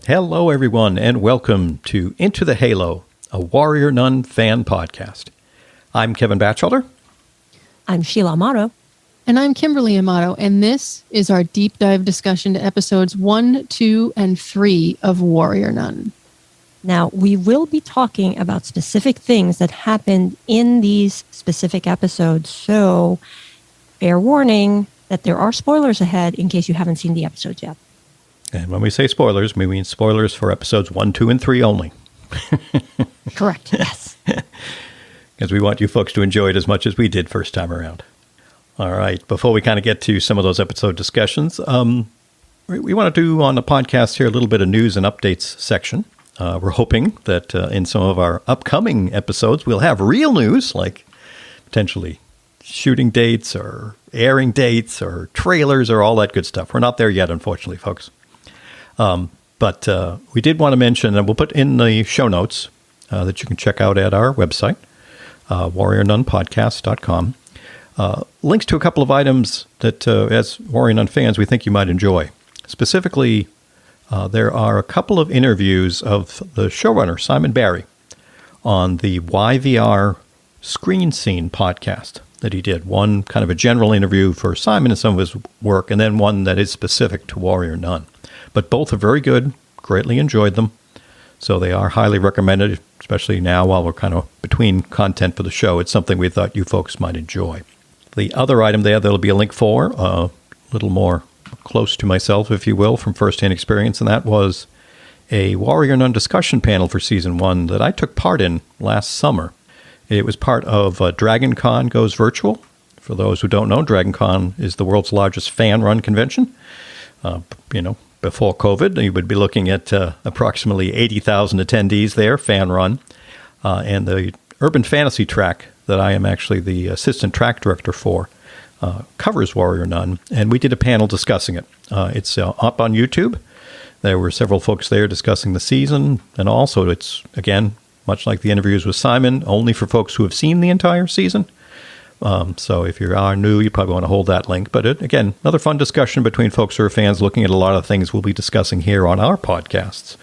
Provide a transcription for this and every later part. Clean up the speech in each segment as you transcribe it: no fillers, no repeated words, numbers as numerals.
Hello, everyone, and welcome to Into the Halo, a Warrior Nun fan podcast. I'm Kevin Batchelder. I'm Sheila Amato. And I'm Kimberly Amato, and this is our deep dive discussion to episodes 1, 2, and 3 of Warrior Nun. Now, we will be talking about specific things that happened in these specific episodes, so fair warning that there are spoilers ahead in case you haven't seen the episodes yet. And when we say spoilers, we mean spoilers for episodes 1, 2, and 3 only. Correct, yes. Because we want you folks to enjoy it as much as we did first time around. All right, before we kind of get to some of those episode discussions, we want to do on the podcast here a little bit of news and updates section. We're hoping that in some of our upcoming episodes, we'll have real news, like potentially shooting dates or airing dates or trailers or all that good stuff. We're not there yet, unfortunately, folks. But we did want to mention, and we'll put in the show notes that you can check out at our website, warriornunpodcast.com, links to a couple of items that, as Warrior Nun fans, we think you might enjoy. Specifically, there are a couple of interviews of the showrunner, Simon Barry, on the YVR Screen Scene podcast that he did. One kind of a general interview for Simon and some of his work, and then one that is specific to Warrior Nun. But both are very good, greatly enjoyed them. So they are highly recommended, especially now while we're kind of between content for the show. It's something we thought you folks might enjoy. The other item there'll be a link for, a little more close to myself, if you will, from firsthand experience, and that was a Warrior Nun discussion panel for Season 1 that I took part in last summer. It was part of Dragon Con Goes Virtual. For those who don't know, Dragon Con is the world's largest fan-run convention. Before COVID, you would be looking at approximately 80,000 attendees there, fan-run. And the Urban Fantasy track that I am actually the assistant track director for covers Warrior Nun, and we did a panel discussing it. It's up on YouTube. There were several folks there discussing the season, and also it's, again, much like the interviews with Simon, only for folks who have seen the entire season. So if you are new, you probably want to hold that link. But again, another fun discussion between folks who are fans looking at a lot of things we'll be discussing here on our podcasts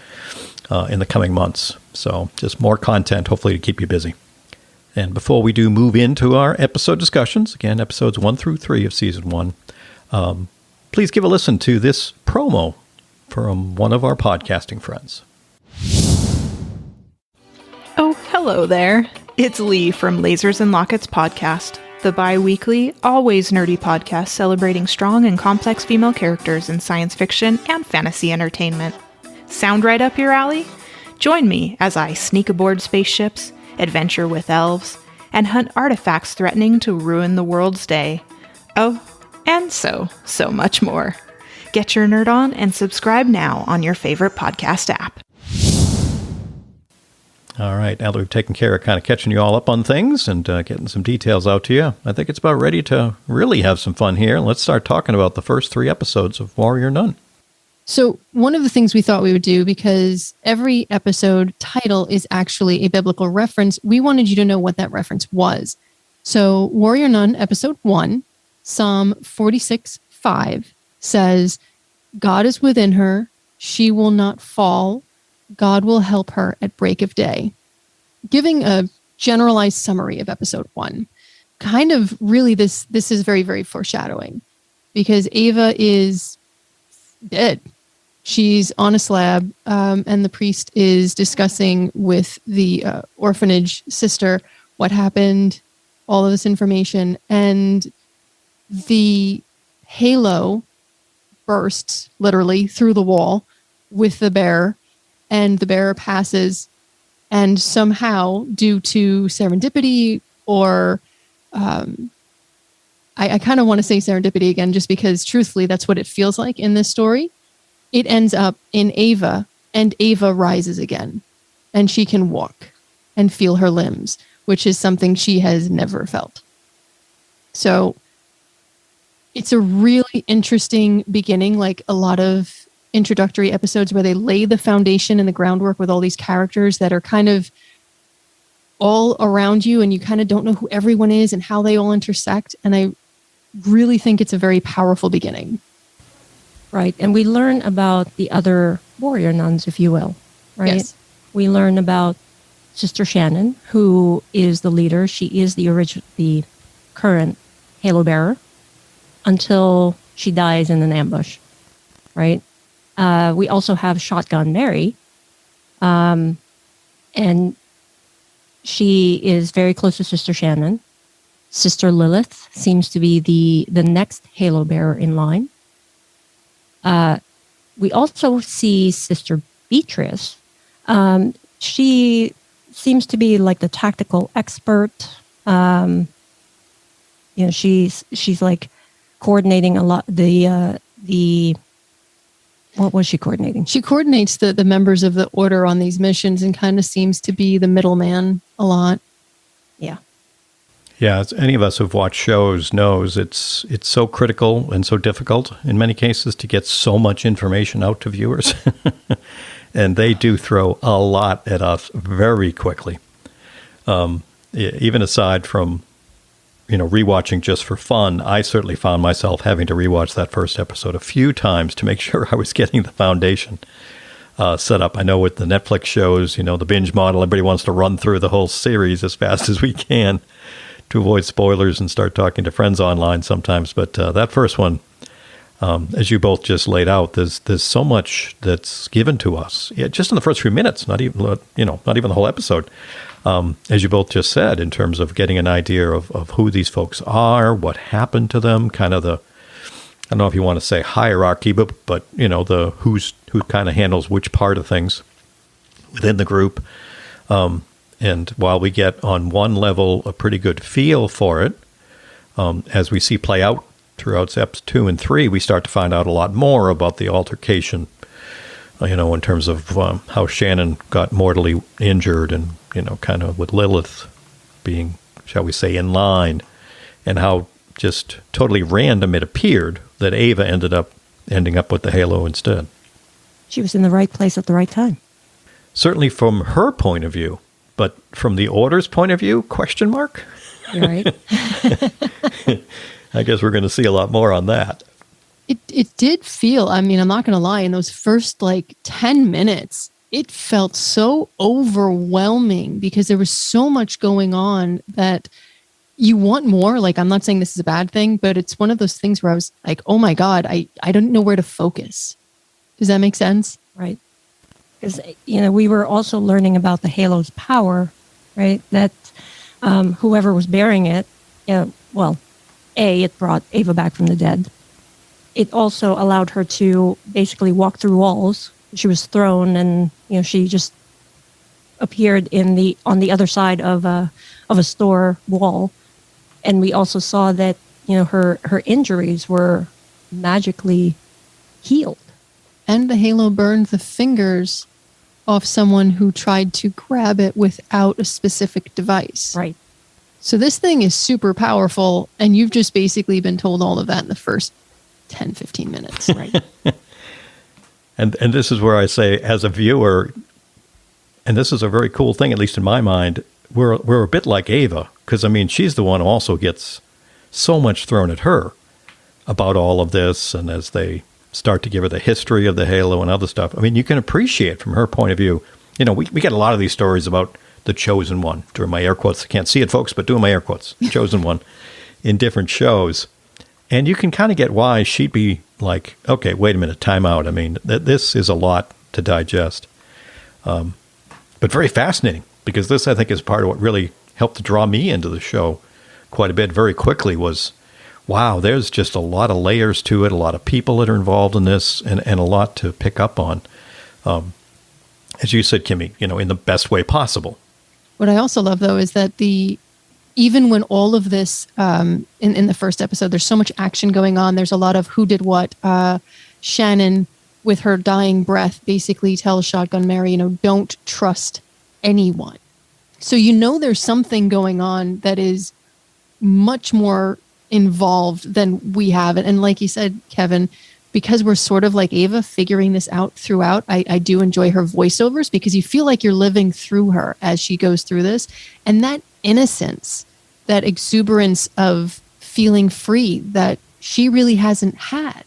in the coming months. So just more content, hopefully, to keep you busy. And before we do move into our episode discussions, again, episodes 1 through 3 of Season 1, please give a listen to this promo from one of our podcasting friends. Oh, hello there. It's Lee from Lasers and Lockets podcast, the bi-weekly, always nerdy podcast celebrating strong and complex female characters in science fiction and fantasy entertainment. Sound right up your alley? Join me as I sneak aboard spaceships, adventure with elves, and hunt artifacts threatening to ruin the world's day. Oh, and so much more. Get your nerd on and subscribe now on your favorite podcast app. All right, now that we've taken care of kind of catching you all up on things and getting some details out to you, I think it's about ready to really have some fun here. Let's start talking about the first 3 episodes of Warrior Nun. So one of the things we thought we would do, because every episode title is actually a biblical reference, we wanted you to know what that reference was. So Warrior Nun, episode 1, Psalm 46:5 says, "God is within her, she will not fall. God will help her at break of day." Giving a generalized summary of episode 1. Kind of really this is very, very foreshadowing, because Ava is dead. She's on a slab, and the priest is discussing with the orphanage sister what happened, all of this information, and the halo bursts literally through the wall with the bearer, and the bearer passes, and somehow, due to serendipity or I kind of want to say serendipity again, just because truthfully, that's what it feels like in this story. It ends up in Ava, and Ava rises again, and she can walk and feel her limbs, which is something she has never felt. So it's a really interesting beginning, like a lot of introductory episodes where they lay the foundation and the groundwork with all these characters that are kind of all around you, and you kind of don't know who everyone is and how they all intersect. And I really think it's a very powerful beginning. Right. And we learn about the other warrior nuns, if you will, right? Yes. We learn about Sister Shannon, who is the leader. She is the current Halo bearer until she dies in an ambush, right? We also have Shotgun Mary, and she is very close to Sister Shannon. Sister Lilith seems to be the next Halo bearer in line. We also see Sister Beatrice. She seems to be like the tactical expert. She's like coordinating a lot. What was she coordinating? She coordinates the members of the order on these missions and kind of seems to be the middleman a lot. Yeah. Yeah, as any of us who've watched shows knows, it's so critical and so difficult in many cases to get so much information out to viewers. And they do throw a lot at us very quickly. Even aside from, rewatching just for fun, I certainly found myself having to rewatch that first episode a few times to make sure I was getting the foundation set up. I know with the Netflix shows, the binge model, everybody wants to run through the whole series as fast as we can to avoid spoilers and start talking to friends online sometimes. But that first one, as you both just laid out, there's so much that's given to us, just in the first few minutes, not even the whole episode. As you both just said, in terms of getting an idea of who these folks are, what happened to them, kind of I don't know if you want to say hierarchy, but the who kind of handles which part of things within the group. And while we get on one level a pretty good feel for it, as we see play out throughout steps 2 and 3, we start to find out a lot more about the altercation, in terms of how Shannon got mortally injured and, kind of with Lilith being, shall we say, in line, and how just totally random it appeared that Ava ending up with the Halo instead. She was in the right place at the right time. Certainly from her point of view, but from the Order's point of view, question mark? You're right. I guess we're going to see a lot more on that. It did feel, I'm not going to lie, in those first 10 minutes, it felt so overwhelming because there was so much going on that you want more. I'm not saying this is a bad thing, but it's one of those things where I was like, oh my God, I don't know where to focus. Does that make sense? Right. Because, we were also learning about the Halo's power, right? That whoever was bearing it, it brought Ava back from the dead. It also allowed her to basically walk through walls. She was thrown, and she just appeared on the other side of a store wall. And we also saw that her injuries were magically healed. And the Halo burned the fingers off someone who tried to grab it without a specific device. Right. So this thing is super powerful, and you've just basically been told all of that in the first 10, 15 minutes. Right. And this is where I say, as a viewer, and this is a very cool thing, at least in my mind, we're a bit like Ava, because, she's the one who also gets so much thrown at her about all of this, and as they start to give her the history of the Halo and other stuff, you can appreciate from her point of view. We get a lot of these stories about the chosen one, doing my air quotes. I can't see it, folks, but doing my air quotes, chosen one, in different shows. And you can kind of get why she'd be like, okay, wait a minute, time out. This is a lot to digest. But very fascinating, because this, I think, is part of what really helped to draw me into the show quite a bit very quickly was, wow, there's just a lot of layers to it, a lot of people that are involved in this, and a lot to pick up on. As you said, Kimmy, in the best way possible. What I also love, though, is that even when all of this, in the first episode, there's so much action going on. There's a lot of who did what. Shannon, with her dying breath, basically tells Shotgun Mary, don't trust anyone. So there's something going on that is much more involved than we have. And like you said, Kevin, because we're sort of like Ava figuring this out throughout, I do enjoy her voiceovers because you feel like you're living through her as she goes through this. And that innocence, that exuberance of feeling free that she really hasn't had.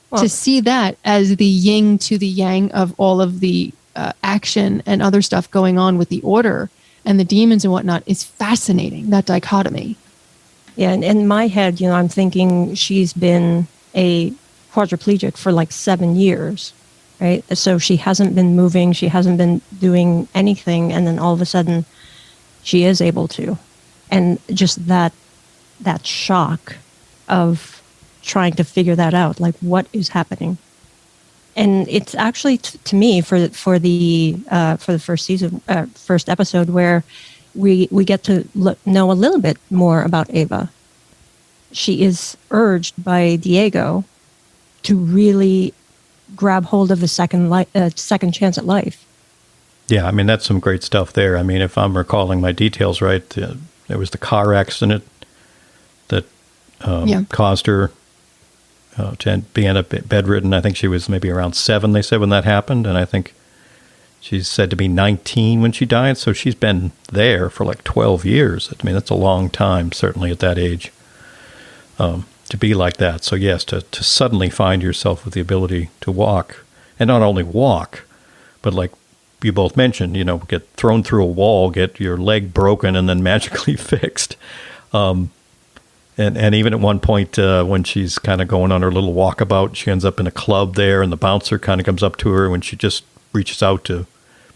Well- to see that as the yin to the yang of all of the action and other stuff going on with the order and the demons and whatnot is fascinating, that dichotomy. Yeah, and in my head, I'm thinking she's been a quadriplegic for like 7 years, right? So she hasn't been moving, she hasn't been doing anything, and then all of a sudden she is able to. And just that shock of trying to figure that out, like what is happening. And it's actually to me for the first season, first episode, where we get to know a little bit more about Ava. She is urged by Diego to really grab hold of the second chance at life. Yeah, I mean, that's some great stuff there. I mean, if I'm recalling my details right, there was the car accident that caused her to be end up bedridden. I think she was maybe around 7, they said, when that happened. And I think she's said to be 19 when she died. So she's been there for like 12 years. I mean, that's a long time, certainly at that age, to be like that. So yes, to suddenly find yourself with the ability to walk, and not only walk, but like you both mentioned, get thrown through a wall, get your leg broken, and then magically fixed. And even at one point, when she's kind of going on her little walkabout, she ends up in a club there, and the bouncer kind of comes up to her when she just reaches out to,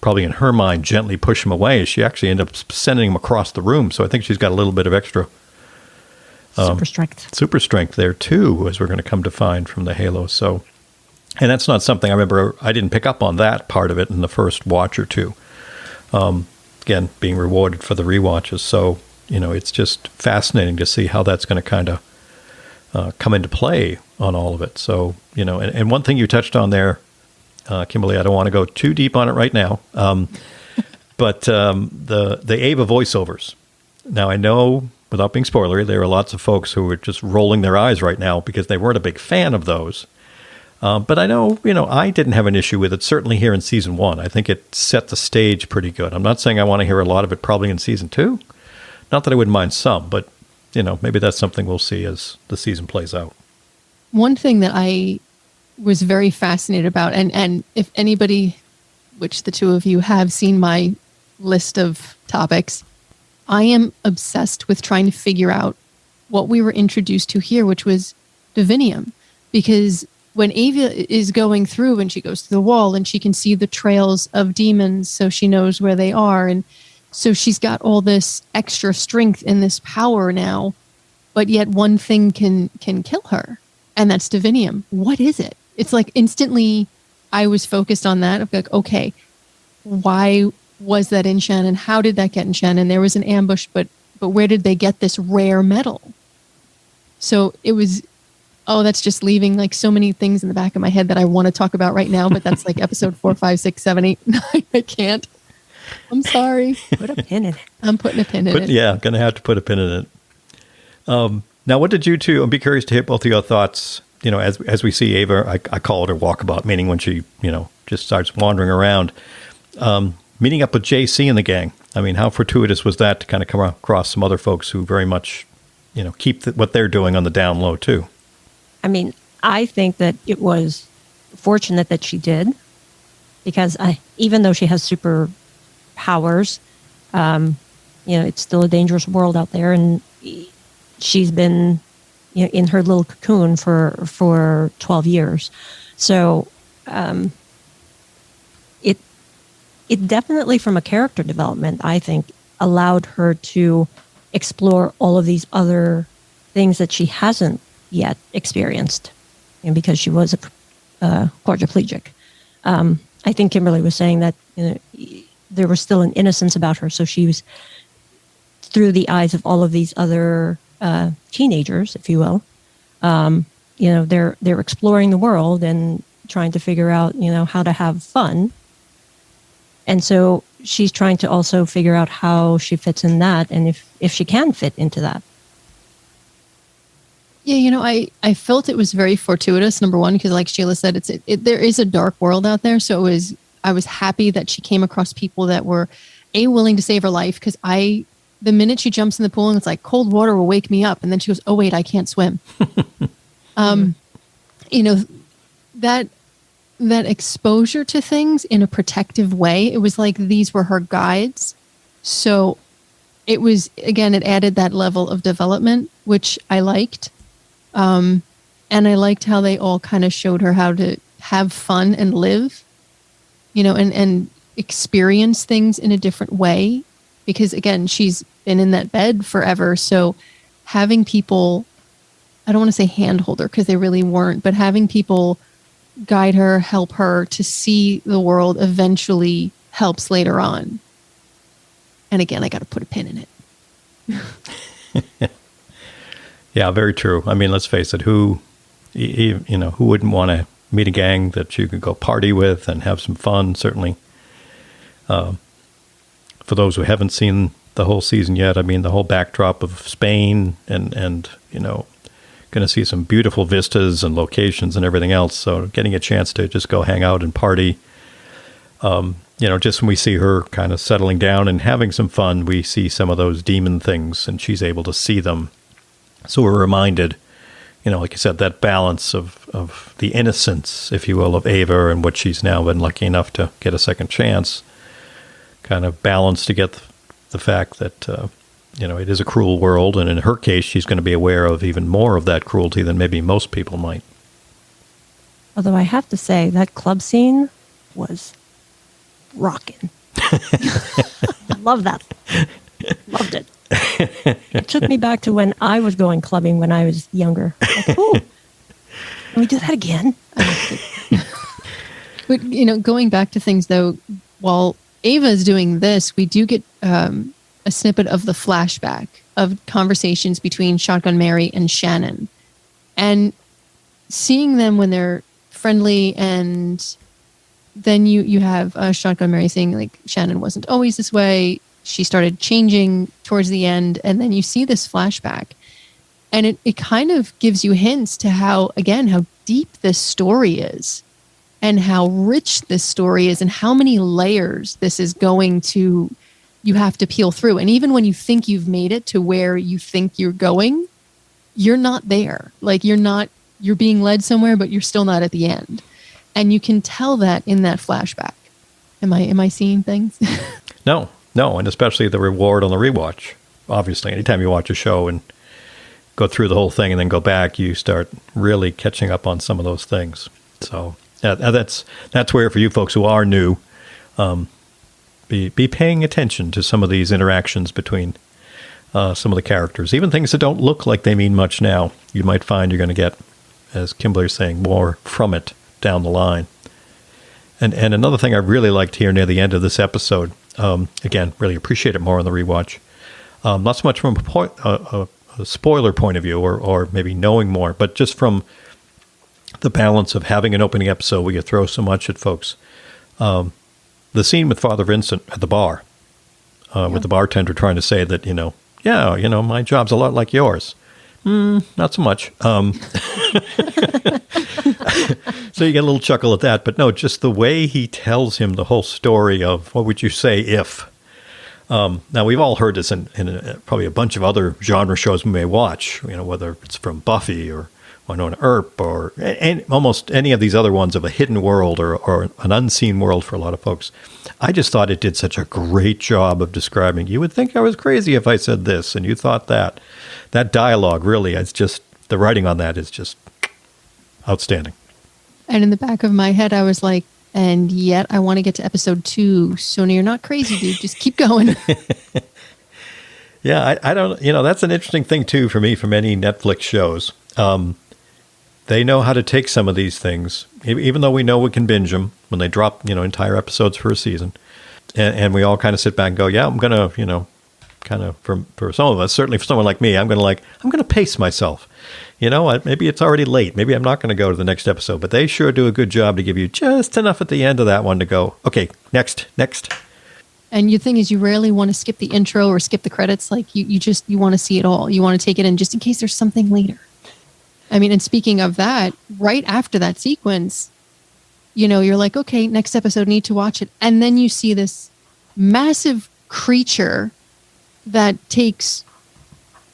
probably in her mind, gently push him away. She actually ends up sending him across the room. So I think she's got a little bit of extra super strength there too, as we're going to come to find from the Halo. So, and that's not something I remember. I didn't pick up on that part of it in the first watch or two. Again, being rewarded for the rewatches. So, it's just fascinating to see how that's going to kind of come into play on all of it. So, and one thing you touched on there, Kimberly, I don't want to go too deep on it right now, but the Ava voiceovers. Now, I know, without being spoilery, there are lots of folks who are just rolling their eyes right now because they weren't a big fan of those. But I know, I didn't have an issue with it, certainly here in season 1. I think it set the stage pretty good. I'm not saying I want to hear a lot of it probably in season 2. Not that I wouldn't mind some, but, maybe that's something we'll see as the season plays out. One thing that I was very fascinated about, and if anybody, which the two of you have seen my list of topics, I am obsessed with trying to figure out what we were introduced to here, which was divinium. Because when Ava is going through and she goes to the wall and she can see the trails of demons, so she knows where they are. And so she's got all this extra strength and this power now, but yet one thing can kill her, and that's divinium. What is it? It's like instantly I was focused on that. I'm like, okay, why was that in Shannon? How did that get in Shannon? There was an ambush, but where did they get this rare metal? So it was, that's just leaving like so many things in the back of my head that I want to talk about right now, but that's like episode 4, 5, 6, 7, 8, 9. I can't. I'm sorry. Put a pin in it. I'm putting a pin in it. Yeah, going to have to put a pin in it. Now, what did you two, I'd be curious to hear both of your thoughts, as we see Ava, I call it her walkabout, meaning when she, just starts wandering around, meeting up with JC and the gang. I mean, how fortuitous was that to kind of come across some other folks who very much, keep what they're doing on the down low too? I mean, I think that it was fortunate that she did, because even though she has super powers, it's still a dangerous world out there, and she's been in her little cocoon for 12 years. So it definitely, from a character development, I think, allowed her to explore all of these other things that she hasn't yet experienced, and because she was a quadriplegic. I think Kimberly was saying that there was still an innocence about her, so she was through the eyes of all of these other teenagers, if you will. They're exploring the world and trying to figure out how to have fun, and so she's trying to also figure out how she fits in that, and if she can fit into that. Yeah, I felt it was very fortuitous, number one, because like Sheila said, there is a dark world out there. So I was happy that she came across people that were willing to save her life, because the minute she jumps in the pool and it's like cold water will wake me up, and then she goes, oh wait, I can't swim. that exposure to things in a protective way, it was like these were her guides. So it was, again, it added that level of development, which I liked. And I liked how they all kind of showed her how to have fun and live, and experience things in a different way. Because again, she's been in that bed forever. So having people, I don't want to say handhold her because they really weren't, but having people guide her, help her to see the world eventually helps later on. And again, I got to put a pin in it. Yeah, very true. I mean, let's face it, who wouldn't want to meet a gang that you could go party with and have some fun? Certainly. For those who haven't seen the whole season yet, I mean, the whole backdrop of Spain and going to see some beautiful vistas and locations and everything else. So getting a chance to just go hang out and party. Just when we see her kind of settling down and having some fun, we see some of those demon things and she's able to see them. So we're reminded, like you said, that balance of the innocence, if you will, of Ava and what she's now been lucky enough to get a second chance, kind of balance to get the fact that, it is a cruel world. And in her case, she's going to be aware of even more of that cruelty than maybe most people might. Although I have to say, that club scene was rocking. Love that. Loved it. It took me back to when I was going clubbing when I was younger. Like, oh, can we do that again? But, going back to things, though, while Ava is doing this, we do get a snippet of the flashback of conversations between Shotgun Mary and Shannon. And seeing them when they're friendly, and then you have Shotgun Mary saying, like, Shannon wasn't always this way. She started changing towards the end. And then you see this flashback. And it kind of gives you hints to how deep this story is and how rich this story is and how many layers this is going to, you have to peel through. And even when you think you've made it to where you think you're going, you're not there. Like you're being led somewhere, but you're still not at the end. And you can tell that in that flashback. Am I seeing things? No, and especially the reward on the rewatch. Obviously, anytime you watch a show and go through the whole thing and then go back, you start really catching up on some of those things. So that's where, for you folks who are new, be paying attention to some of these interactions between some of the characters, even things that don't look like they mean much now. You might find you're going to get, as Kimberly's saying, more from it down the line. And another thing I really liked here near the end of this episode, again, really appreciate it more on the rewatch. Not so much from a spoiler point of view or maybe knowing more, but just from the balance of having an opening episode where you throw so much at folks. The scene with Father Vincent at the bar, with the bartender trying to say that, my job's a lot like yours. Not so much. So you get a little chuckle at that. But no, just the way he tells him the whole story of what would you say if. Now, we've all heard this in probably a bunch of other genre shows we may watch, whether it's from Buffy or Winona Earp or almost any of these other ones of a hidden world or an unseen world for a lot of folks. I just thought it did such a great job of describing, you would think I was crazy if I said this, and you thought that. That dialogue, really, it's just, the writing on that is just outstanding. And in the back of my head, I was like, and yet I want to get to episode 2. So you're not crazy, dude. Just keep going. Yeah, I don't, that's an interesting thing, too, for me, from any Netflix shows. They know how to take some of these things, even though we know we can binge them when they drop, entire episodes for a season. And we all kind of sit back and go, yeah, I'm going to, kind of, for some of us, certainly for someone like me, I'm going to pace myself. Maybe it's already late. Maybe I'm not going to go to the next episode, but they sure do a good job to give you just enough at the end of that one to go, okay, next. And the thing is, you rarely want to skip the intro or skip the credits. Like you want to see it all. You want to take it in just in case there's something later. I mean, and speaking of that, right after that sequence, you're like, okay, next episode, need to watch it. And then you see this massive creature that takes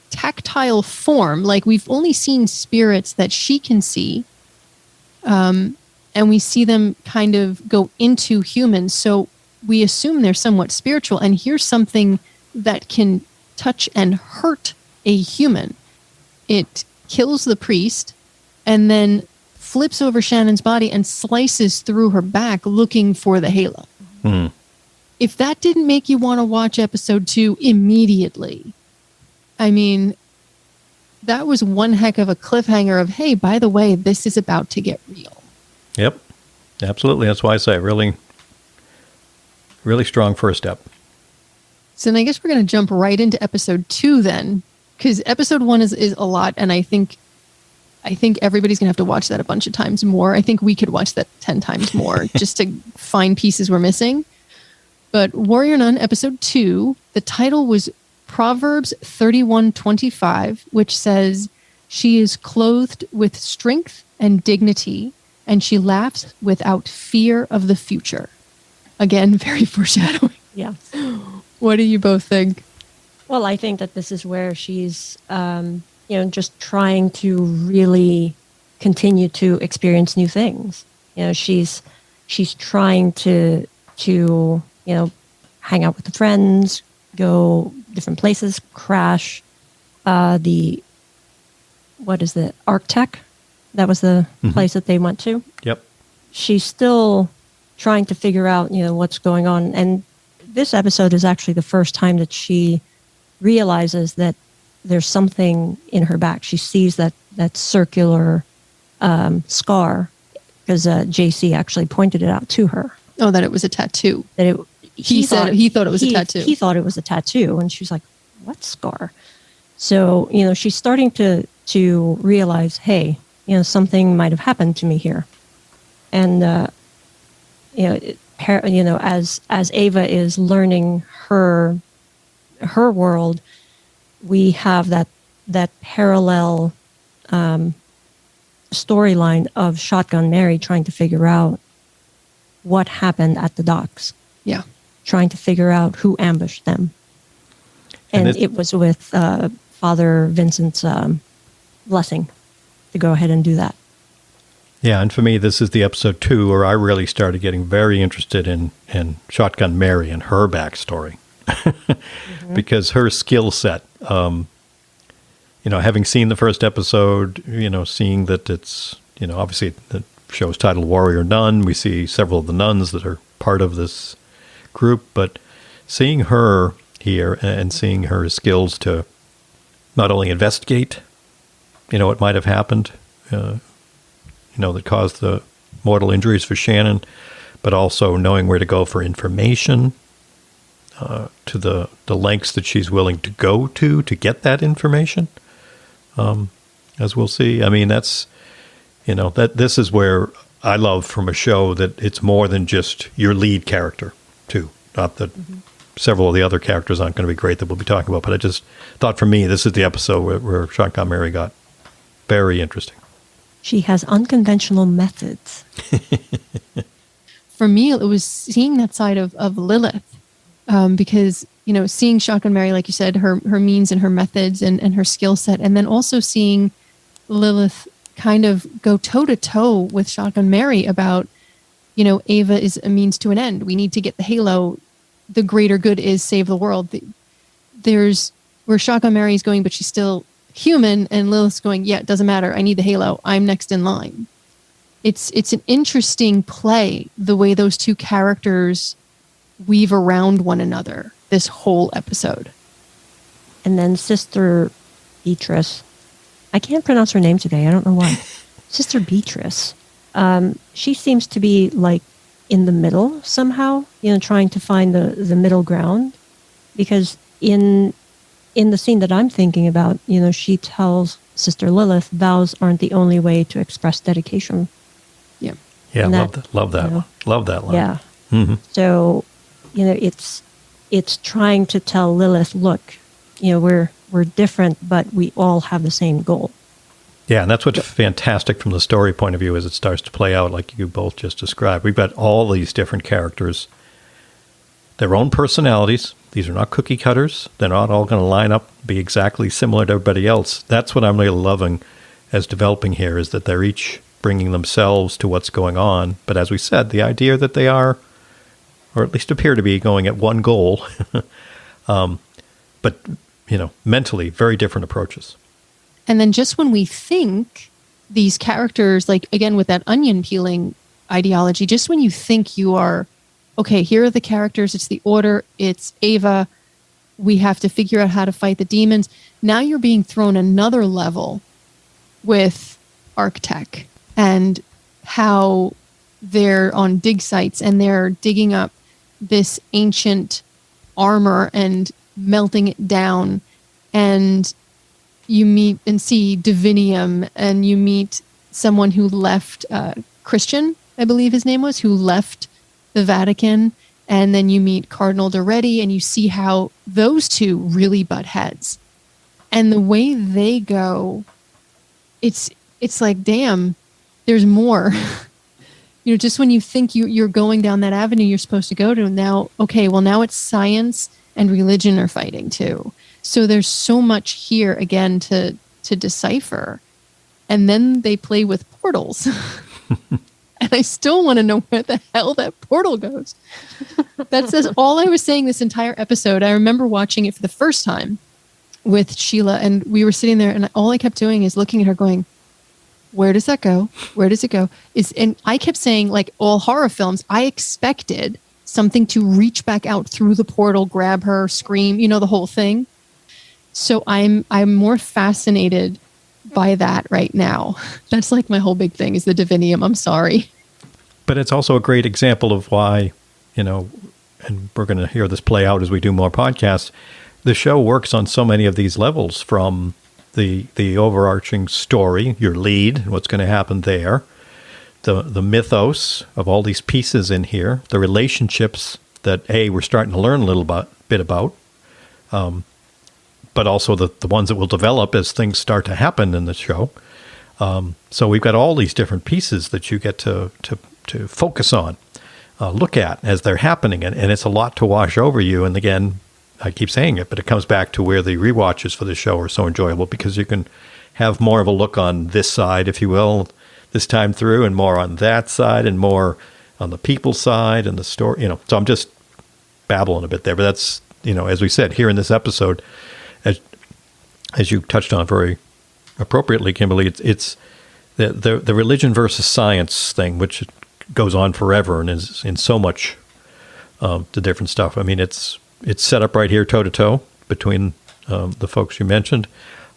tactile form. Like, we've only seen spirits that she can see. and we see them kind of go into humans. So we assume they're somewhat spiritual. And here's something that can touch and hurt a human. It kills the priest and then flips over Shannon's body and slices through her back looking for the halo. If that didn't make you want to watch episode 2 immediately, I mean, that was one heck of a cliffhanger of, hey, by the way, this is about to get real. Yep, absolutely. That's why I say really, really strong first step. So then I guess we're going to jump right into episode 2 then, because episode 1 is a lot, and I think everybody's going to have to watch that a bunch of times more. I think we could watch that 10 times more just to find pieces we're missing. But Warrior Nun episode 2, the title was Proverbs 31:25, which says, "She is clothed with strength and dignity, and she laughs without fear of the future." Again, very foreshadowing. Yeah. What do you both think? Well, I think that this is where she's, just trying to really continue to experience new things. She's trying to hang out with the friends, go different places, crash what is the Arctech? That was the place that they went to. Yep. She's still trying to figure out, what's going on. And this episode is actually the first time that she realizes that there's something in her back. She sees that circular scar because JC actually pointed it out to her. Oh, that it was a tattoo. That he thought it was a tattoo. He thought it was a tattoo, and she was like, "What scar?" So she's starting to realize, hey, something might have happened to me here, and as Ava is learning her world, we have that parallel storyline of Shotgun Mary trying to figure out what happened at the docks. Yeah. Trying to figure out who ambushed them. And it was with Father Vincent's blessing to go ahead and do that. Yeah, and for me, this is the episode 2 where I really started getting very interested in Shotgun Mary and her backstory. Because her skill set, having seen the first episode, seeing that it's, obviously the show's titled Warrior Nun, we see several of the nuns that are part of this group, but seeing her here and seeing her skills to not only investigate, what might have happened, that caused the mortal injuries for Shannon, but also knowing where to go for information, to the lengths that she's willing to go to get that information, as we'll see. I mean, that's, that this is where I love from a show that it's more than just your lead character, too. Not that several of the other characters aren't going to be great that we'll be talking about, but I just thought for me, this is the episode where Shotgun Mary got very interesting. She has unconventional methods. For me, it was seeing that side of Lilith, because, seeing Shotgun Mary, like you said, her means and her methods and her skill set, and then also seeing Lilith kind of go toe-to-toe with Shotgun Mary about, Ava is a means to an end. We need to get the halo. The greater good is save the world. There's where Shotgun Mary is going, but she's still human, and Lilith's going, yeah, it doesn't matter. I need the halo. I'm next in line. It's an interesting play, the way those two characters weave around one another this whole episode. And then Sister Beatrice. I can't pronounce her name today. I don't know why. Sister Beatrice. She seems to be like in the middle somehow, trying to find the middle ground. Because in the scene that I'm thinking about, she tells Sister Lilith, vows aren't the only way to express dedication. Yeah. Yeah, love that one. Love that line. Yeah. Mm-hmm. So, it's trying to tell Lilith, look, we're different, but we all have the same goal. Yeah, and that's what's fantastic from the story point of view as it starts to play out like you both just described. We've got all these different characters, their own personalities. These are not cookie cutters. They're not all going to line up, be exactly similar to everybody else. That's what I'm really loving as developing here, is that they're each bringing themselves to what's going on. But as we said, the idea that they are, or at least appear to be, going at one goal, but, mentally very different approaches. And then just when we think these characters, like, again, with that onion peeling ideology, just when you think you are, okay, here are the characters, it's the Order, it's Ava, we have to figure out how to fight the demons. Now you're being thrown another level with Arctech and how they're on dig sites and they're digging up this ancient armor and melting it down. And you meet and see divinium, and you meet someone who left, Christian, I believe his name was, who left the Vatican. And then you meet Cardinal Doretti, and you see how those two really butt heads. And the way they go, it's like, damn, there's more. Just when you think you're going down that avenue you're supposed to go to, now, okay, well, now it's science and religion are fighting too. So there's so much here, again, to decipher. And then they play with portals. And I still want to know where the hell that portal goes. That's all I was saying this entire episode. I remember watching it for the first time with Sheila, and we were sitting there, and all I kept doing is looking at her going, where does that go? Where does it go? And I kept saying, like all horror films, I expected something to reach back out through the portal, grab her, scream, the whole thing. So I'm more fascinated by that right now. That's like my whole big thing is the divinium. I'm sorry. But it's also a great example of why, and we're going to hear this play out as we do more podcasts, the show works on so many of these levels, from the overarching story, your lead, what's going to happen there, the mythos of all these pieces in here, the relationships that, we're starting to learn a little bit about, but also the ones that will develop as things start to happen in the show. So we've got all these different pieces that you get to focus on, look at as they're happening, and it's a lot to wash over you. And again, I keep saying it, but it comes back to where the rewatches for the show are so enjoyable, because you can have more of a look on this side, if you will, this time through, and more on that side, and more on the people side and the story. So I'm just babbling a bit there, but that's, as we said here in this episode, as you touched on very appropriately, Kimberly, it's the religion versus science thing, which goes on forever and is in so much the different stuff. I mean, it's set up right here toe to toe between the folks you mentioned,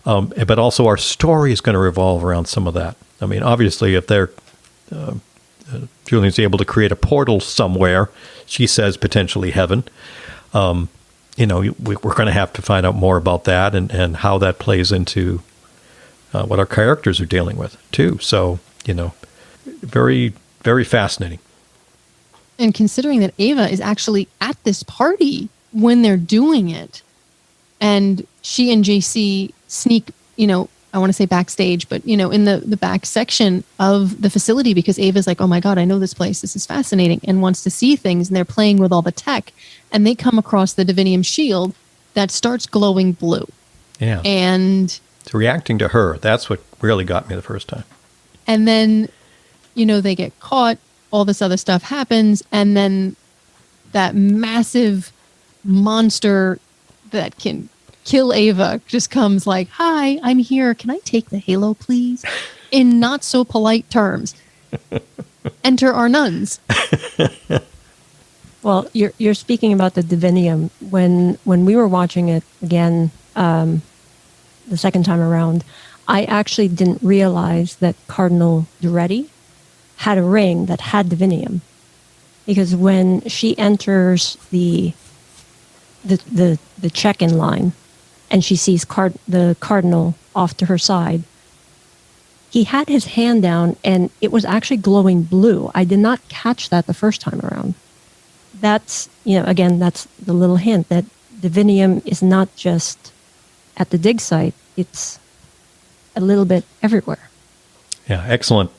but also our story is going to revolve around some of that. I mean, obviously, if they're Julian's able to create a portal somewhere, she says potentially heaven. We're going to have to find out more about that and how that plays into what our characters are dealing with too. So, very, very fascinating. And considering that Ava is actually at this party when they're doing it, and she and JC sneak, I want to say backstage, but, in the back section of the facility, because Ava's like, oh my God, I know this place. This is fascinating, and wants to see things. And they're playing with all the tech, and they come across the divinium shield that starts glowing blue. Yeah. And it's reacting to her. That's what really got me the first time. And then, they get caught. All this other stuff happens. And then that massive monster that can kill Ava just comes like, hi, I'm here. Can I take the halo, please? In not so polite terms. Enter our nuns. Well, you're speaking about the divinium. When we were watching it again the second time around, I actually didn't realize that Cardinal Doretti had a ring that had divinium, because when she enters the check-in line and she sees the cardinal off to her side, he had his hand down and it was actually glowing blue. I did not catch that the first time around. That's, again, that's the little hint that divinium is not just at the dig site. It's a little bit everywhere. Yeah, excellent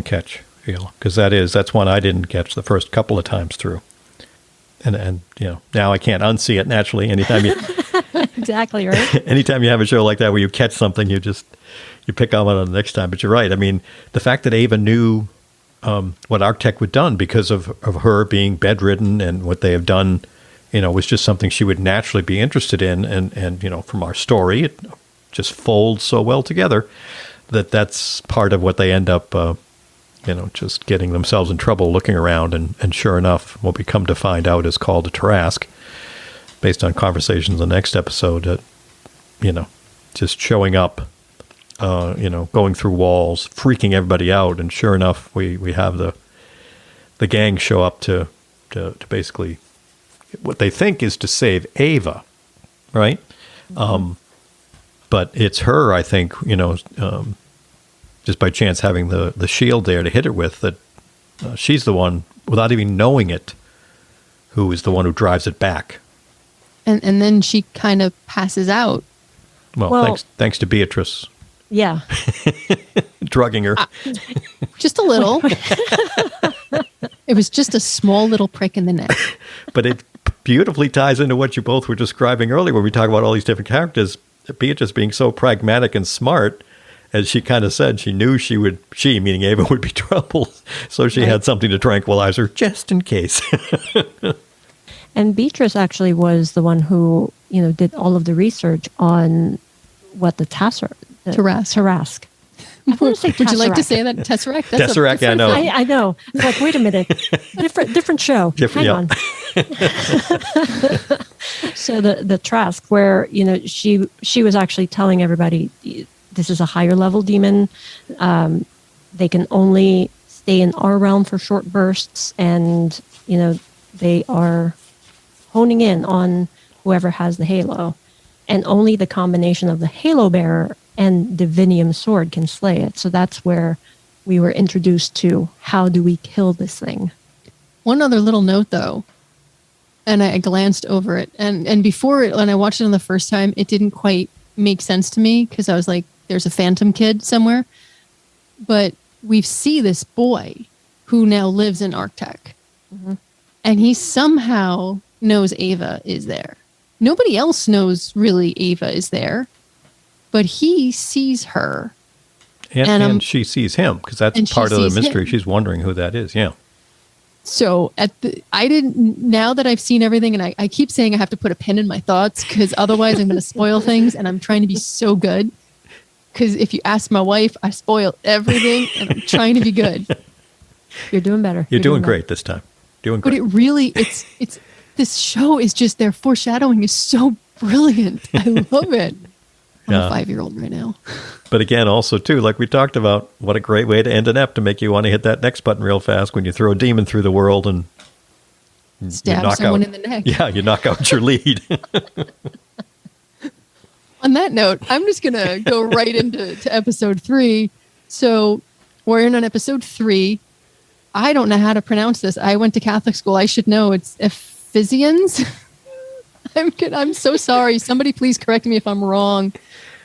catch, because that's one I didn't catch the first couple of times through. And now I can't unsee it naturally. Anytime Exactly, right? Anytime you have a show like that where you catch something, you pick up on it the next time. But you're right. I mean, the fact that Ava knew what Arctech would done because of her being bedridden and what they have done, was just something she would naturally be interested in. And from our story, it just folds so well together that's part of what they end up, just getting themselves in trouble looking around. And sure enough, what we come to find out is called a Tarrasque, based on conversations in the next episode, that, just showing up, going through walls, freaking everybody out. And sure enough, we have the gang show up to basically what they think is to save Ava, right? But it's her, I think, just by chance having the shield there to hit her with, that she's the one, without even knowing it, who is the one who drives it back. And then she kind of passes out. Well, thanks to Beatrice. Yeah. Drugging her. Just a little. It was just a small little prick in the neck. But it beautifully ties into what you both were describing earlier when we talk about all these different characters. Beatrice being so pragmatic and smart, as she kind of said, she knew she, meaning Ava, would be trouble. So she had something to tranquilize her just in case. And Beatrice actually was the one who, did all of the research on what the Tarrasque. Tarrasque. I want to say Would you like to say that? Tesseract? Tesseract, I know. I know. It's like, wait a minute. Different show. Hang on. So the Tarrasque, where, she was actually telling everybody, this is a higher level demon. They can only stay in our realm for short bursts, and, they are honing in on whoever has the halo. And only the combination of the halo bearer and Divinium sword can slay it. So that's where we were introduced to, how do we kill this thing? One other little note, though, and I glanced over it. And before it, when I watched it on the first time, it didn't quite make sense to me, because I was like, there's a phantom kid somewhere. But we see this boy who now lives in Arctech. Mm-hmm. And he somehow knows Ava is there. Nobody else knows really Ava is there, but he sees her. And she sees him, because that's part of the mystery. She's wondering who that is, yeah. So now that I've seen everything, and I keep saying I have to put a pin in my thoughts, because otherwise I'm going to spoil things, and I'm trying to be so good. Because if you ask my wife, I spoil everything, and I'm trying to be good. You're doing better. You're doing great this time. Doing great. But it really, it's this show is just, their foreshadowing is so brilliant. I love it. I'm a 5-year-old right now. But again, also too, like we talked about, what a great way to end an ep, to make you want to hit that next button real fast when you throw a demon through the world and stab someone in the neck. Yeah, you knock out your lead. On that note, I'm just going to go right into episode 3. So we're in on episode 3. I don't know how to pronounce this. I went to Catholic school. I should know. It's Ephesians. I'm so sorry. Somebody please correct me if I'm wrong.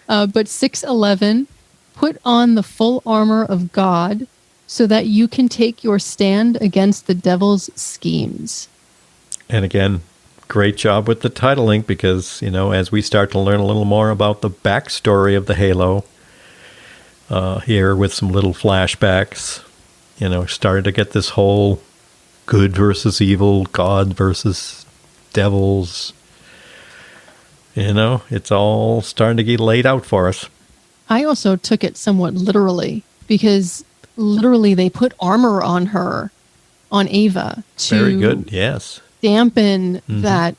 But 6:11, put on the full armor of God so that you can take your stand against the devil's schemes. And again, great job with the title link, because, as we start to learn a little more about the backstory of the Halo, here with some little flashbacks, started to get this whole good versus evil, God versus devils. It's all starting to get laid out for us. I also took it somewhat literally, because literally they put armor on her, on Ava, to very good, yes, dampen that,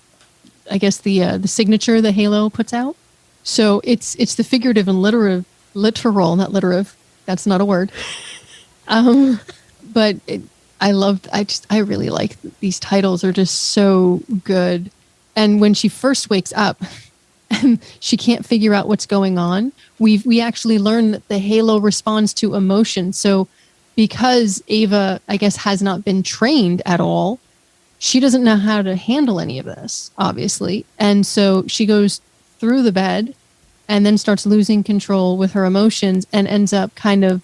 I guess, the signature the Halo puts out. So it's the figurative and literal, not literative. That's not a word. But I really like these titles. Are just so good. And when she first wakes up and she can't figure out what's going on, we actually learn that the Halo responds to emotion. So because Ava, I guess, has not been trained at all, she doesn't know how to handle any of this, obviously. And so she goes through the bed and then starts losing control with her emotions and ends up kind of,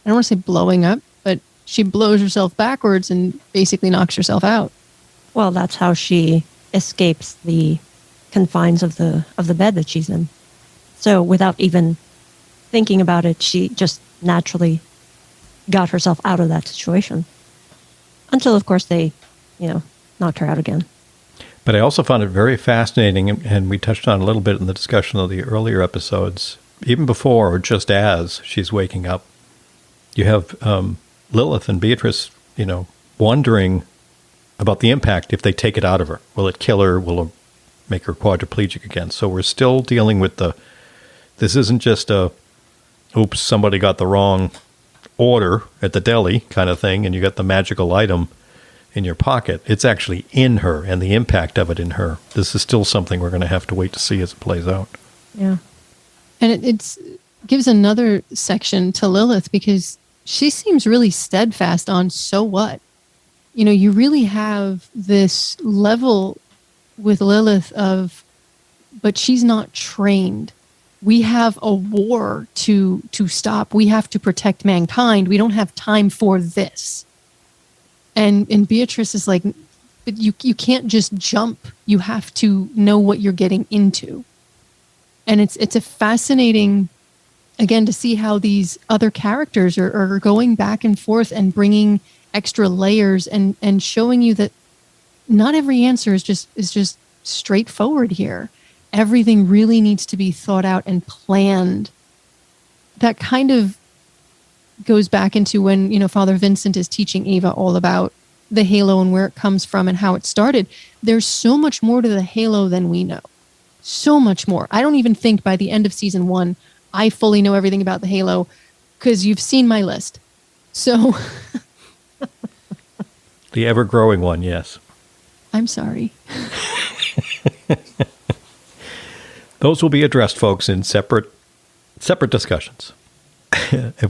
I don't want to say blowing up, but she blows herself backwards and basically knocks herself out. Well, that's how she escapes the confines of the bed that she's in. So without even thinking about it, she just naturally got herself out of that situation. Until, of course, they, knocked her out again. But I also found it very fascinating, and we touched on a little bit in the discussion of the earlier episodes, even before or just as she's waking up. You have Lilith and Beatrice, wondering about the impact if they take it out of her. Will it kill her? Will it make her quadriplegic again? So we're still dealing with this isn't just oops, somebody got the wrong order at the deli kind of thing, and you got the magical item in your pocket. It's actually in her, and the impact of it in her. This is still something we're going to have to wait to see as it plays out. Yeah. And it gives another section to Lilith, because she seems really steadfast on, so what? You really have this level with Lilith of, but she's not trained. We have a war to stop. We have to protect mankind. We don't have time for this. And Beatrice is like, but you can't just jump. You have to know what you're getting into. And it's a fascinating, again, to see how these other characters are going back and forth and bringing extra layers and showing you that not every answer is just straightforward here. Everything really needs to be thought out and planned. That kind of goes back into when, Father Vincent is teaching Ava all about the halo and where it comes from and how it started. There's so much more to the halo than we know. So much more. I don't even think by the end of season 1, I fully know everything about the halo, because you've seen my list. So The ever-growing one, yes. I'm sorry. Those will be addressed, folks, in separate discussions,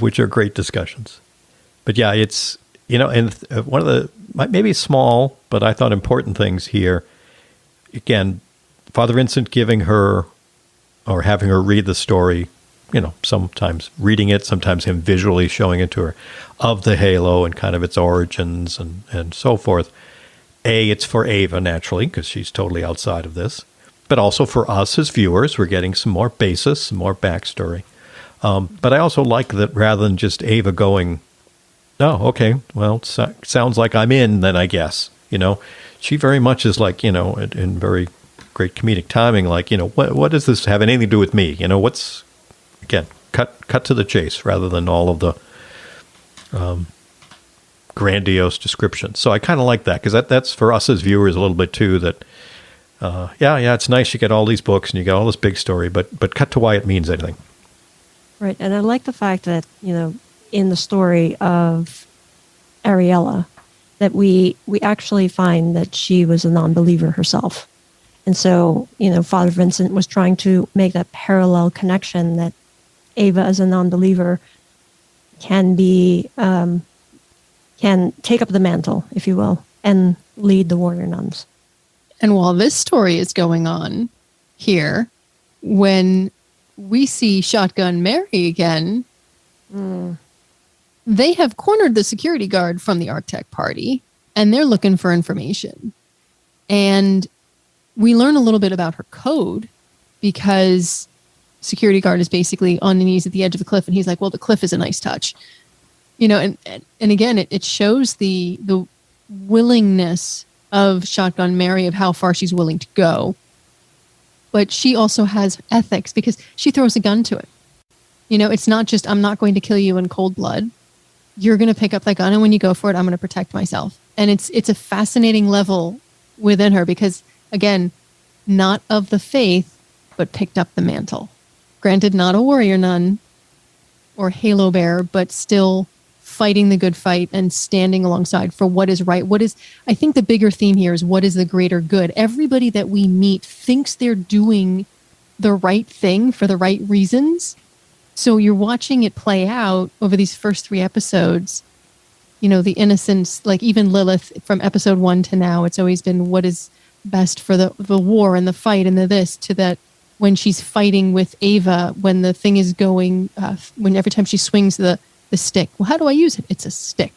which are great discussions. But yeah, it's, and one of the maybe small, but I thought important things here, again, Father Vincent giving her or having her read the story, sometimes reading it, sometimes him visually showing it to her, of the halo and kind of its origins and so forth. It's for Ava, naturally, because she's totally outside of this. But also for us as viewers, we're getting some more basis, some more backstory. But I also like that rather than just Ava going, oh, okay, well, sounds like I'm in then, I guess. She very much is like, in very great comedic timing, like, what does this have anything to do with me? What's, again, cut to the chase rather than all of the grandiose descriptions. So I kind of like that, because that's for us as viewers a little bit too, that yeah, it's nice you get all these books and you get all this big story, but cut to why it means anything. Right. And I like the fact that, in the story of Ariella, that we actually find that she was a non-believer herself. And so, Father Vincent was trying to make that parallel connection that Ava, as a non-believer, can take up the mantle, if you will, and lead the warrior nuns. And while this story is going on here, when we see Shotgun Mary again, they have cornered the security guard from the Arctech party, and they're looking for information. And we learn a little bit about her code, because security guard is basically on the knees at the edge of the cliff, and he's like, well, the cliff is a nice touch. And again, it shows the willingness of Shotgun Mary, of how far she's willing to go. But she also has ethics, because she throws a gun to it. It's not just, I'm not going to kill you in cold blood. You're going to pick up that gun, and when you go for it, I'm going to protect myself. And it's a fascinating level within her, because, again, not of the faith, but picked up the mantle. Granted, not a warrior nun or halo bearer, but still fighting the good fight and standing alongside for what is right. I think the bigger theme here is, what is the greater good? Everybody that we meet thinks they're doing the right thing for the right reasons. So you're watching it play out over these first 3 episodes. The innocence, like even Lilith from episode 1 to now, it's always been what is best for the war and the fight and the this, to that when she's fighting with Ava, when the thing is going, when every time she swings the stick. Well, how do I use it? It's a stick.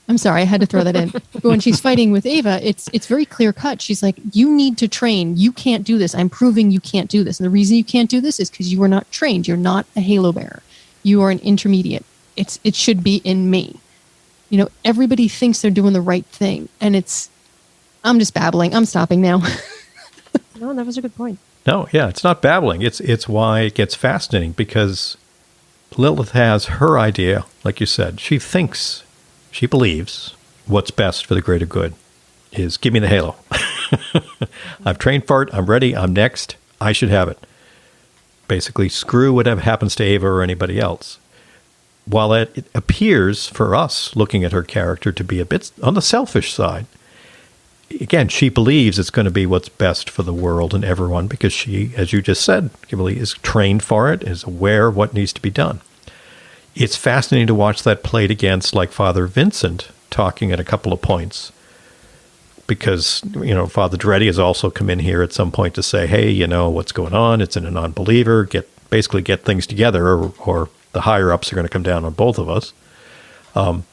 I'm sorry, I had to throw that in. But when she's fighting with Ava, it's very clear cut. She's like, you need to train. You can't do this. I'm proving you can't do this. And the reason you can't do this is because you are not trained. You're not a halo bearer. You are an intermediate. It should be in me. You know, everybody thinks they're doing the right thing. And I'm just babbling. I'm stopping now. No, that was a good point. No, yeah, it's not babbling. It's why it gets fascinating, because Lilith has her idea, like you said. She believes what's best for the greater good is give me the halo. I've trained for it. I'm ready. I'm next. I should have it. Basically, screw whatever happens to Ava or anybody else. While it appears for us, looking at her character, to be a bit on the selfish side, again, she believes it's going to be what's best for the world and everyone, because she, as you just said, Kimberly, is trained for it, is aware of what needs to be done. It's fascinating to watch that played against, like, Father Vincent talking at a couple of points, because, you know, Father Dreddy has also come in here at some point to say, hey, you know, what's going on? It's in a non-believer. Get things together, or the higher-ups are going to come down on both of us. And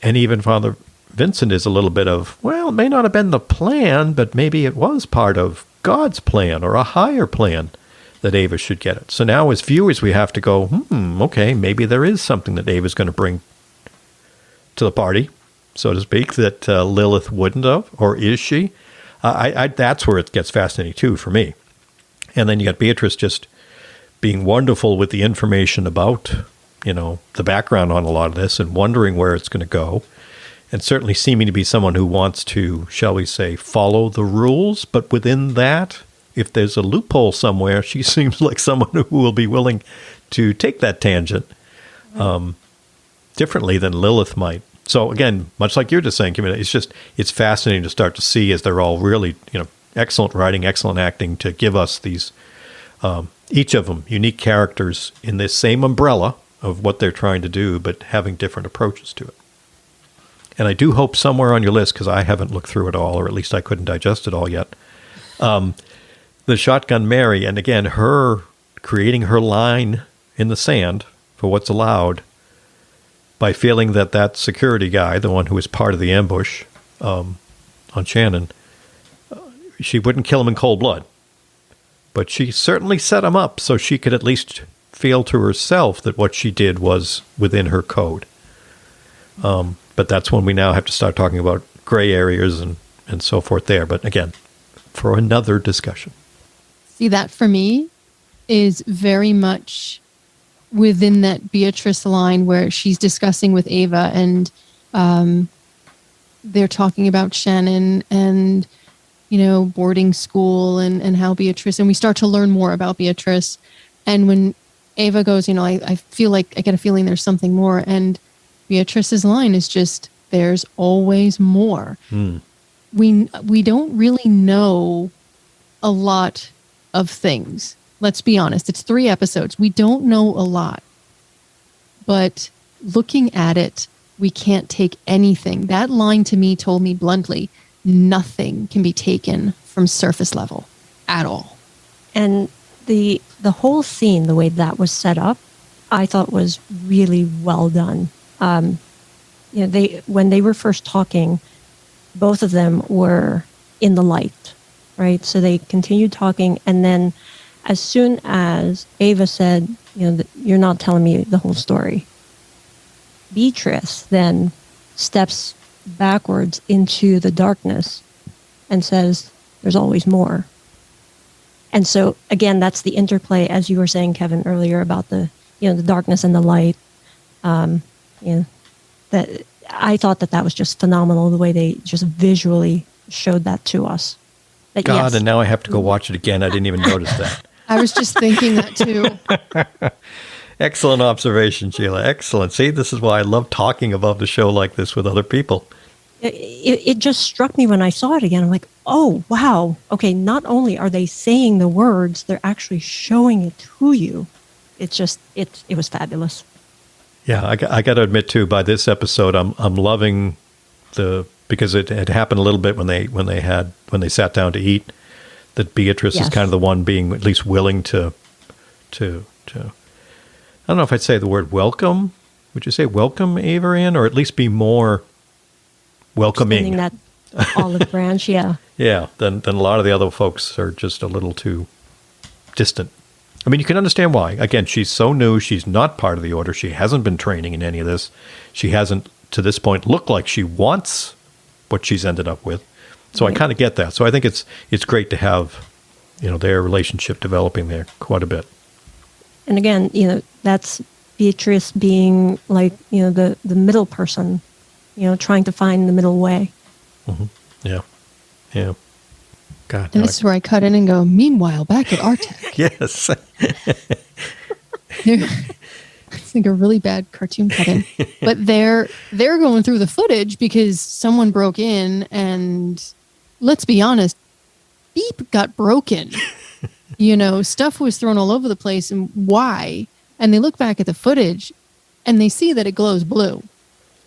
even Father Vincent is a little bit of, well, it may not have been the plan, but maybe it was part of God's plan or a higher plan that Ava should get it. So now as viewers, we have to go, okay, maybe there is something that Ava's going to bring to the party, so to speak, that Lilith wouldn't have, or is she? That's where it gets fascinating too for me. And then you got Beatrice just being wonderful with the information about, you know, the background on a lot of this, and wondering where it's going to go. And certainly seeming to be someone who wants to, shall we say, follow the rules. But within that, if there's a loophole somewhere, she seems like someone who will be willing to take that tangent differently than Lilith might. So again, much like you're just saying, Kim, it's fascinating to start to see, as they're all really, you know, excellent writing, excellent acting, to give us these, each of them, unique characters in this same umbrella of what they're trying to do, but having different approaches to it. And I do hope somewhere on your list, because I haven't looked through it all, or at least I couldn't digest it all yet, the Shotgun Mary, and again, her creating her line in the sand for what's allowed by feeling that security guy, the one who was part of the ambush on Shannon, she wouldn't kill him in cold blood. But she certainly set him up so she could at least feel to herself that what she did was within her code. But that's when we now have to start talking about gray areas and so forth there. But again, for another discussion. See, that for me is very much within that Beatrice line where she's discussing with Ava, and they're talking about Shannon and, you know, boarding school and how Beatrice, and we start to learn more about Beatrice. And when Ava goes, you know, I feel like I get a feeling there's something more. And Beatrice's line is just, there's always more. We don't really know a lot of things. Let's be honest. It's 3 episodes. We don't know a lot. But looking at it, we can't take anything. That line to me told me bluntly, nothing can be taken from surface level at all. And the whole scene, the way that was set up, I thought was really well done. You know, when they were first talking, both of them were in the light, right? So they continued talking, and then as soon as Ava said, you know, you're not telling me the whole story, Beatrice then steps backwards into the darkness and says, there's always more. And so again, that's the interplay, as you were saying, Kevin, earlier, about the darkness and the light. That I thought that was just phenomenal, the way they just visually showed that to us. That, God, yes, and now I have to go watch it again. I didn't even notice that. I was just thinking that too. Excellent observation, Sheila. Excellent. See, this is why I love talking about the show like this with other people. It just struck me when I saw it again. I'm like, oh, wow. Okay, not only are they saying the words, they're actually showing it to you. It's just, it was fabulous. Yeah, I got to admit too, by this episode, I'm loving because it had happened a little bit when they sat down to eat, that Beatrice is kind of the one being at least willing to I don't know if I'd say the word welcome. Would you say welcome Ava in, or at least be more welcoming. Extending that olive branch, yeah. Yeah, then a lot of the other folks are just a little too distant. I mean, you can understand why. Again, she's so new. She's not part of the order. She hasn't been training in any of this. She hasn't, to this point, looked like she wants what she's ended up with. So I kind of get that. So I think it's great to have, their relationship developing there quite a bit. And again, that's Beatrice being like, the middle person, trying to find the middle way. Mm-hmm. Yeah. Yeah. God. And this is where I cut in and go, meanwhile, back at Artec. Yes. It's like a really bad cartoon cut in. But they're going through the footage because someone broke in, and let's be honest, beep got broken. Stuff was thrown all over the place, and why? And they look back at the footage and they see that it glows blue,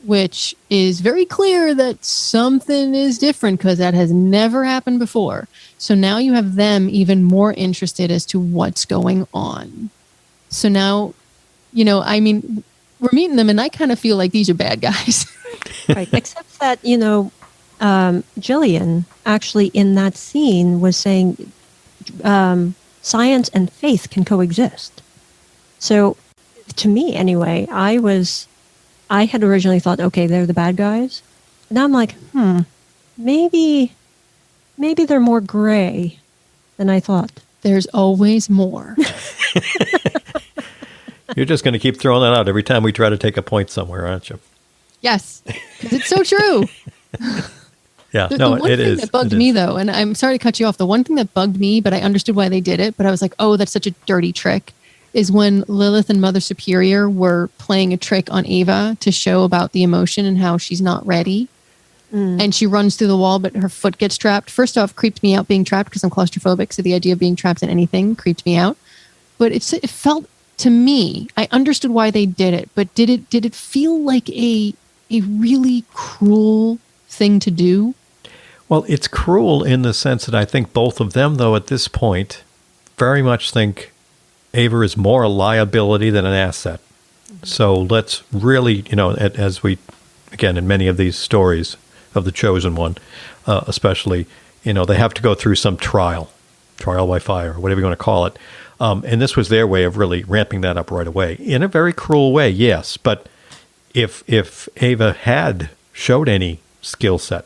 which is very clear that something is different because that has never happened before. So now you have them even more interested as to what's going on. So now, we're meeting them, and I kind of feel like these are bad guys. Right. Except that, Jillian actually in that scene was saying science and faith can coexist. So to me, anyway, I had originally thought, okay, they're the bad guys. Now I'm like, maybe they're more gray than I thought. There's always more. You're just going to keep throwing that out every time we try to take a point somewhere, aren't you? Yes, because it's so true. Yeah, The no, one it thing is. that bugged me, though, and I'm sorry to cut you off, the one thing that bugged me, but I understood why they did it, but I was like, oh, that's such a dirty trick, is when Lilith and Mother Superior were playing a trick on Ava to show about the emotion and how she's not ready. And she runs through the wall, but her foot gets trapped. First off, creeped me out being trapped because I'm claustrophobic, so the idea of being trapped in anything creeped me out. But it felt, to me, I understood why they did it, but did it feel like a really cruel thing to do? Well, it's cruel in the sense that I think both of them, though, at this point, very much think Ava is more a liability than an asset. So let's really, as we, again, in many of these stories of the Chosen One, especially, they have to go through some trial by fire, whatever you want to call it. And this was their way of really ramping that up right away. In a very cruel way, yes. But if Ava had showed any skill set,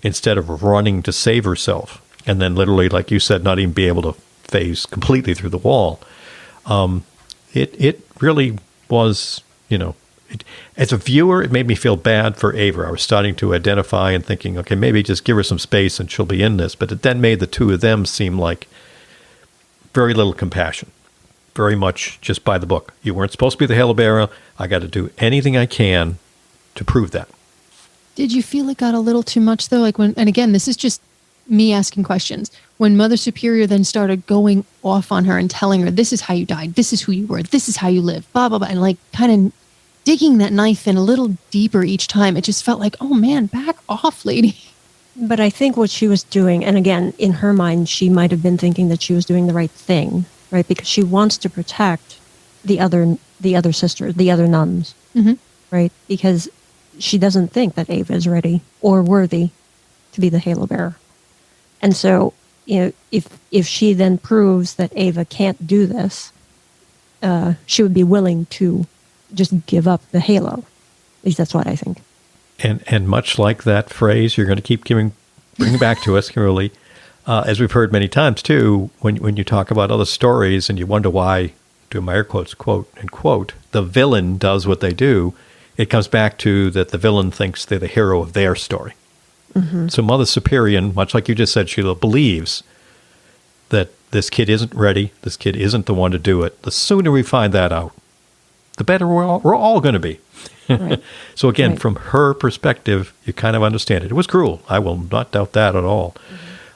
instead of running to save herself, and then literally, like you said, not even be able to phase completely through the wall, it really was, as a viewer, it made me feel bad for Ava. I was starting to identify and thinking, okay, maybe just give her some space and she'll be in this. But it then made the two of them seem like very little compassion, very much just by the book. You weren't supposed to be the Halo Bearer. I got to do anything I can to prove that. Did you feel it got a little too much, though? Like and again, this is just me asking questions. When Mother Superior then started going off on her and telling her, this is how you died, this is who you were, this is how you live, blah, blah, blah, and like kind of digging that knife in a little deeper each time, it just felt like, oh man, back off, lady. But I think what she was doing, and again, in her mind, she might have been thinking that she was doing the right thing, right? Because she wants to protect the other sisters, the other nuns, right? Because she doesn't think that Ava is ready or worthy to be the Halo Bearer. And so, if she then proves that Ava can't do this, she would be willing to just give up the Halo. At least that's what I think. And much like that phrase, you're going to keep bringing back to us, Kimberly, as we've heard many times too, when you talk about other stories and you wonder why, to my air quotes, quote, and quote, the villain does what they do, it comes back to that the villain thinks they're the hero of their story. Mm-hmm. So Mother Superior, much like you just said, Sheila, believes that this kid isn't ready, this kid isn't the one to do it. The sooner we find that out, the better we're all going to be. Right. So again, right. From her perspective, you kind of understand it. It was cruel. I will not doubt that at all.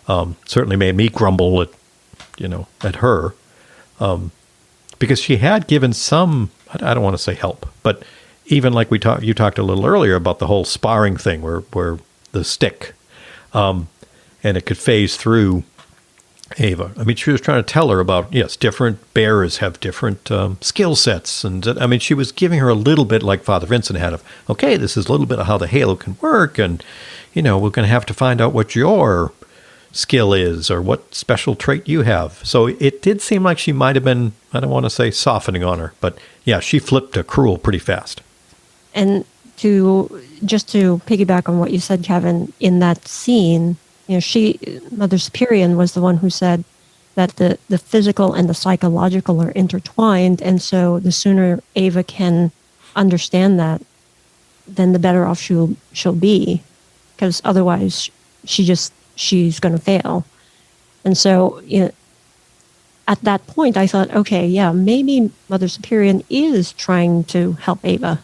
Mm-hmm. Certainly made me grumble at her, because she had given some, I don't want to say help, but even like you talked a little earlier about the whole sparring thing where the stick, and it could phase through Ava. I mean, she was trying to tell her about, yes, different bearers have different skill sets. And I mean, she was giving her a little bit like Father Vincent had of, okay, this is a little bit of how the halo can work. And, we're going to have to find out what your skill is or what special trait you have. So it did seem like she might have been, I don't want to say softening on her, but yeah, she flipped to cruel pretty fast. And to piggyback on what you said, Kevin, in that scene, Mother Superior was the one who said that the physical and the psychological are intertwined. And so the sooner Ava can understand that, then the better off she'll be, because otherwise she's going to fail. And so at that point, I thought, okay, yeah, maybe Mother Superior is trying to help Ava.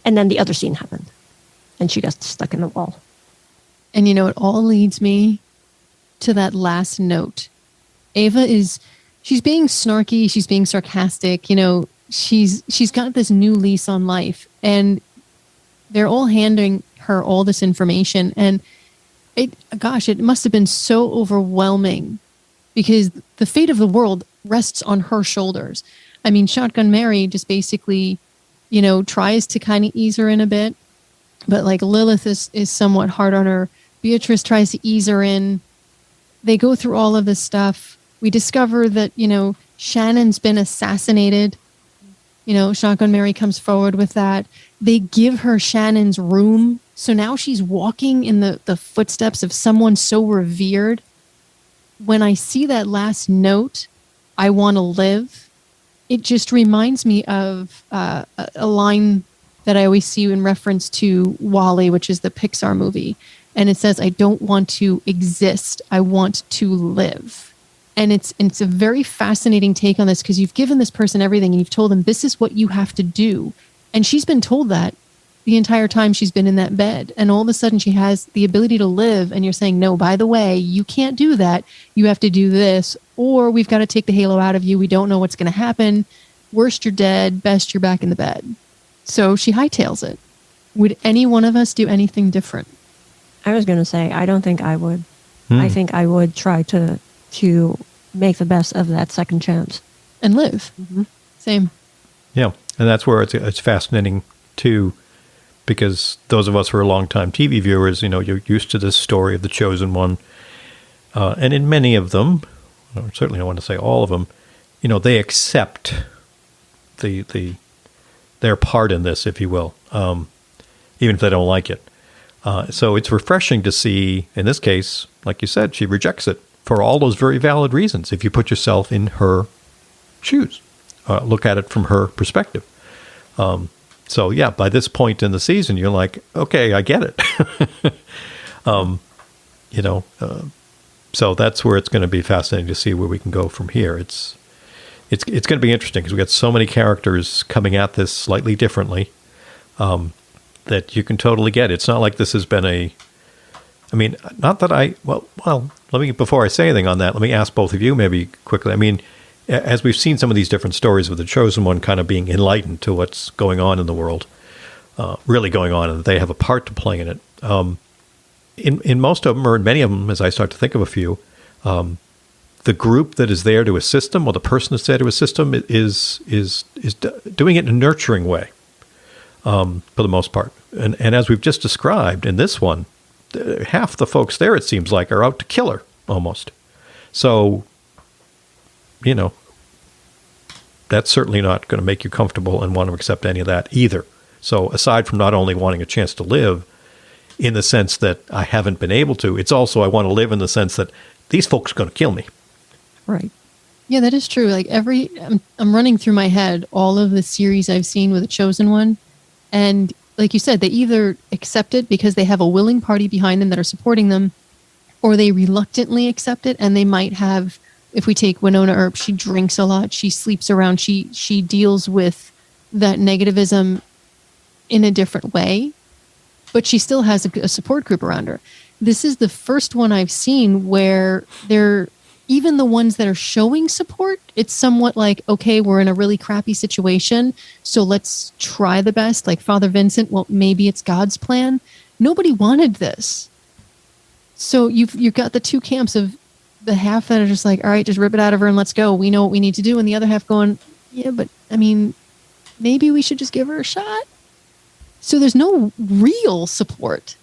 And then the other scene happened, and she got stuck in the wall. And it all leads me to that last note. Ava she's being snarky, she's being sarcastic, she's got this new lease on life, and they're all handing her all this information, and it must have been so overwhelming because the fate of the world rests on her shoulders. I mean, Shotgun Mary just basically, tries to kind of ease her in a bit, but like Lilith is somewhat hard on her. Beatrice tries to ease her in. They go through all of this stuff. We discover that, Shannon's been assassinated. Shotgun Mary comes forward with that. They give her Shannon's room. So now she's walking in the footsteps of someone so revered. When I see that last note, I want to live, it just reminds me of a line that I always see in reference to WALL-E, which is the Pixar movie. And it says, I don't want to exist. I want to live. And it's a very fascinating take on this, because you've given this person everything and you've told them this is what you have to do. And she's been told that the entire time she's been in that bed. And all of a sudden she has the ability to live. And you're saying, no, by the way, you can't do that. You have to do this, or we've got to take the halo out of you. We don't know what's going to happen. Worst, you're dead. Best, you're back in the bed. So she hightails it. Would any one of us do anything different? I was going to say, I don't think I would. I think I would try to make the best of that second chance. And live. Mm-hmm. Same. Yeah, and that's where it's fascinating, too, because those of us who are longtime TV viewers, you're used to this story of the chosen one. And in many of them, certainly I want to say all of them, they accept their part in this, if you will, even if they don't like it. So it's refreshing to see, in this case, like you said, she rejects it for all those very valid reasons. If you put yourself in her shoes, look at it from her perspective. So yeah, by this point in the season, you're like, okay, I get it. So that's where it's going to be fascinating to see where we can go from here. It's going to be interesting because we got so many characters coming at this slightly differently. That you can totally get. It's not like this has been not that before I say anything on that, let me ask both of you maybe quickly. I mean, as we've seen some of these different stories of the chosen one kind of being enlightened to what's going on in the world, really going on, and they have a part to play in it. In most of them, or in many of them, as I start to think of a few, the group that is there to assist them, or the person that's there to assist them, is doing it in a nurturing way. For the most part. And as we've just described in this one, half the folks there, it seems like, are out to kill her, almost. So, that's certainly not going to make you comfortable and want to accept any of that either. So aside from not only wanting a chance to live in the sense that I haven't been able to, it's also I want to live in the sense that these folks are going to kill me. Right. Yeah, that is true. Like I'm running through my head all of the series I've seen with the Chosen One. And like you said, they either accept it because they have a willing party behind them that are supporting them, or they reluctantly accept it. And they might have, if we take Winona Earp, she drinks a lot, she sleeps around, she deals with that negativism in a different way, but she still has a support group around her. This is the first one I've seen where they're, even the ones that are showing support, it's somewhat like, okay, we're in a really crappy situation, so let's try the best. Like Father Vincent, well, maybe it's God's plan. Nobody wanted this. So you've got the two camps of the half that are just like, all right, just rip it out of her and let's go. We know what we need to do. And the other half going, yeah, but I mean, maybe we should just give her a shot. So there's no real support.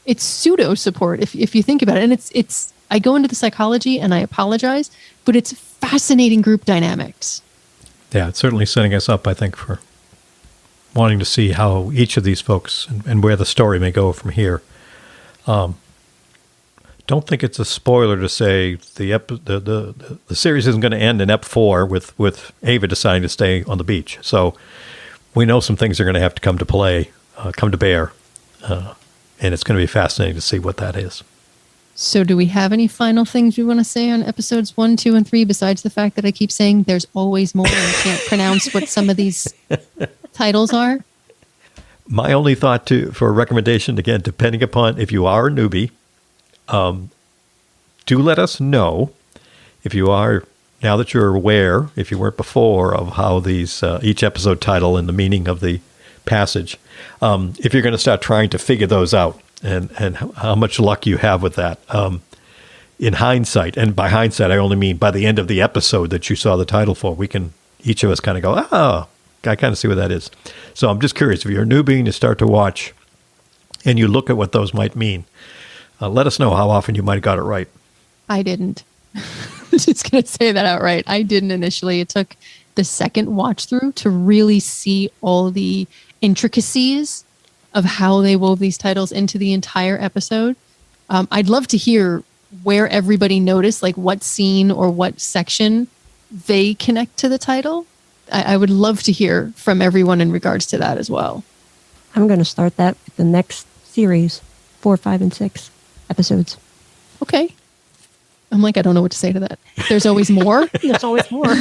It's pseudo support if you think about it. And it's I go into the psychology and I apologize, but it's fascinating group dynamics. Yeah, it's certainly setting us up, I think, for wanting to see how each of these folks and where the story may go from here. Don't think it's a spoiler to say the series isn't going to end in Ep 4 with Ava deciding to stay on the beach. So we know some things are going to have to come to bear, and it's going to be fascinating to see what that is. So do we have any final things we want to say on episodes 1, 2, and 3 besides the fact that I keep saying there's always more and I can't pronounce what some of these titles are? My only thought for a recommendation, again, depending upon if you are a newbie, do let us know if you are, now that you're aware, if you weren't before, of how these each episode title and the meaning of the passage, if you're going to start trying to figure those out and how much luck you have with that. In hindsight, and by hindsight, I only mean by the end of the episode that you saw the title for, we can, each of us kind of go, I kind of see what that is. So I'm just curious, if you're a newbie and you start to watch and you look at what those might mean, let us know how often you might have got it right. I didn't. I'm just going to say that outright. I didn't initially. It took the second watch through to really see all the intricacies of how they wove these titles into the entire episode. I'd love to hear where everybody noticed, like what scene or what section they connect to the title. I would love to hear from everyone in regards to that as well. I'm going to start that with the next series, 4, 5, and 6 episodes. Okay. I'm like, I don't know what to say to that. There's always more. There's always more.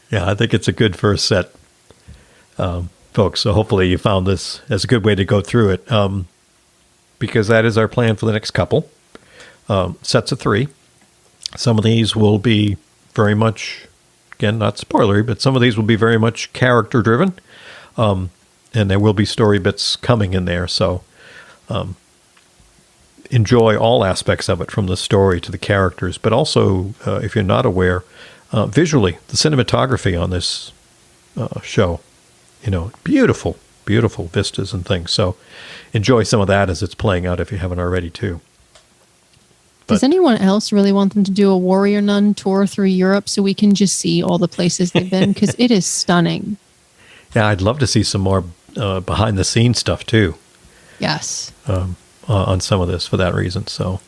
Yeah, I think it's a good first set, folks. So hopefully you found this as a good way to go through it, because that is our plan for the next couple sets of 3. Some of these will be very much, again, not spoilery, but some of these will be very much character driven, and there will be story bits coming in there. So enjoy all aspects of it, from the story to the characters, but also, if you're not aware, visually, the cinematography on this show, beautiful, beautiful vistas and things. So enjoy some of that as it's playing out if you haven't already too. Does anyone else really want them to do a Warrior Nun tour through Europe so we can just see all the places they've been? Because it is stunning. Yeah, I'd love to see some more behind the scenes stuff too. Yes. On some of this for that reason. So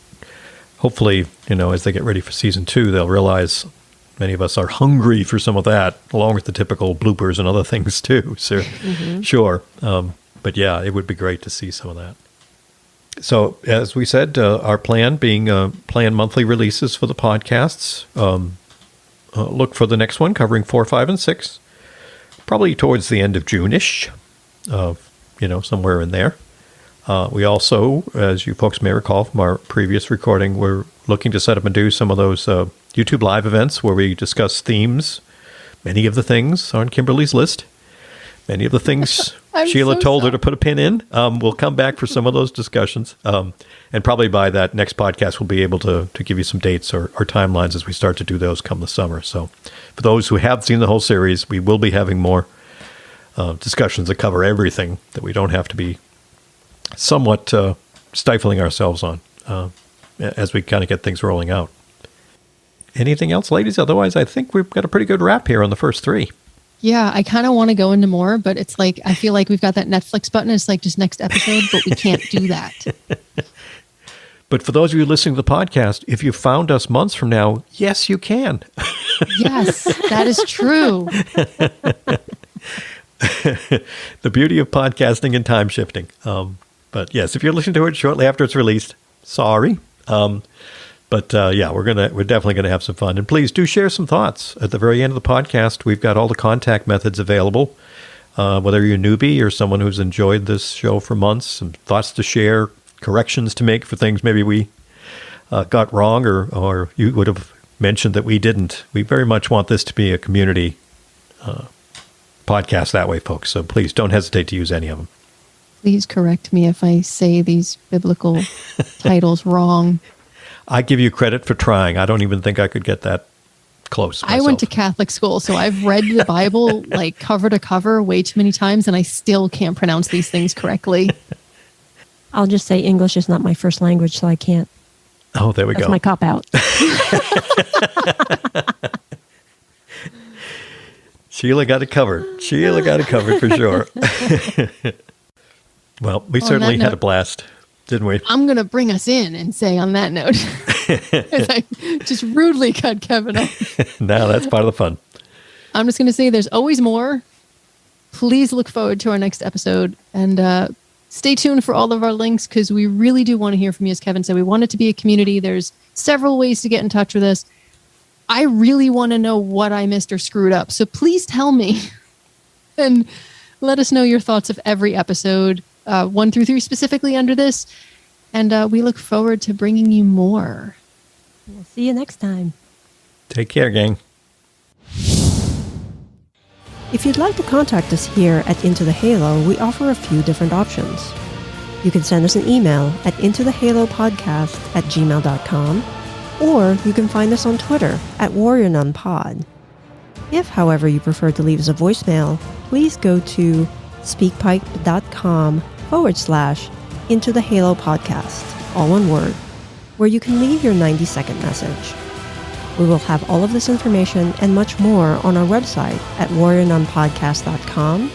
hopefully, as they get ready for season 2, they'll realize many of us are hungry for some of that, along with the typical bloopers and other things too. So sure. But yeah, it would be great to see some of that. So as we said, our plan being planned monthly releases for the podcasts. Look for the next one covering 4, 5, and 6, probably towards the end of June-ish, somewhere in there. We also, as you folks may recall from our previous recording, we're looking to set up and do some of those YouTube live events where we discuss themes. Many of the things on Kimberly's list. Many of the things Sheila told her to put a pin in. We'll come back for some of those discussions. And probably by that next podcast, we'll be able to give you some dates or timelines as we start to do those come the summer. So for those who have seen the whole series, we will be having more discussions that cover everything, that we don't have to be somewhat stifling ourselves on as we kind of get things rolling out. Anything else, ladies? Otherwise, I think we've got a pretty good wrap here on the first 3. Yeah, I kind of want to go into more, but it's like, I feel like we've got that Netflix button. It's like just next episode, but we can't do that. But for those of you listening to the podcast, if you found us months from now, yes, you can. Yes, that is true. The beauty of podcasting and time shifting. But yes, if you're listening to it shortly after it's released, sorry. But yeah, we're definitely gonna have some fun. And please do share some thoughts at the very end of the podcast. We've got all the contact methods available. Whether you're a newbie or someone who's enjoyed this show for months, some thoughts to share, corrections to make for things maybe we got wrong, or you would have mentioned that we didn't. We very much want this to be a community podcast that way, folks. So please don't hesitate to use any of them. Please correct me if I say these biblical titles wrong. I give you credit for trying. I don't even think I could get that close myself. I went to Catholic school, so I've read the Bible like cover to cover way too many times, and I still can't pronounce these things correctly. I'll just say English is not my first language, so I can't. Oh, there we That's go. my cop out. Sheila got it covered. Sheila got it covered for sure. Well, we certainly had a blast, didn't we? I'm going to bring us in and say on that note, as I just rudely cut Kevin off. Now that's part of the fun. I'm just going to say there's always more. Please look forward to our next episode and stay tuned for all of our links because we really do want to hear from you. As Kevin said, we want it to be a community. There's several ways to get in touch with us. I really want to know what I missed or screwed up. So please tell me and let us know your thoughts of every episode, 1 through 3 specifically under this. And we look forward to bringing you more. We'll see you next time. Take care, gang. If you'd like to contact us here at Into the Halo, we offer a few different options. You can send us an email at intothehalopodcast@gmail.com, or you can find us on Twitter at WarriorNunPod. If, however, you prefer to leave us a voicemail, please go to speakpipe.com/intothehalopodcast, all one word, where you can leave your 90-second message. We will have all of this information and much more on our website at warriornunpodcast.com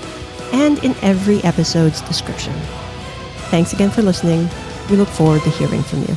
and in every episode's description. Thanks again for listening. We look forward to hearing from you.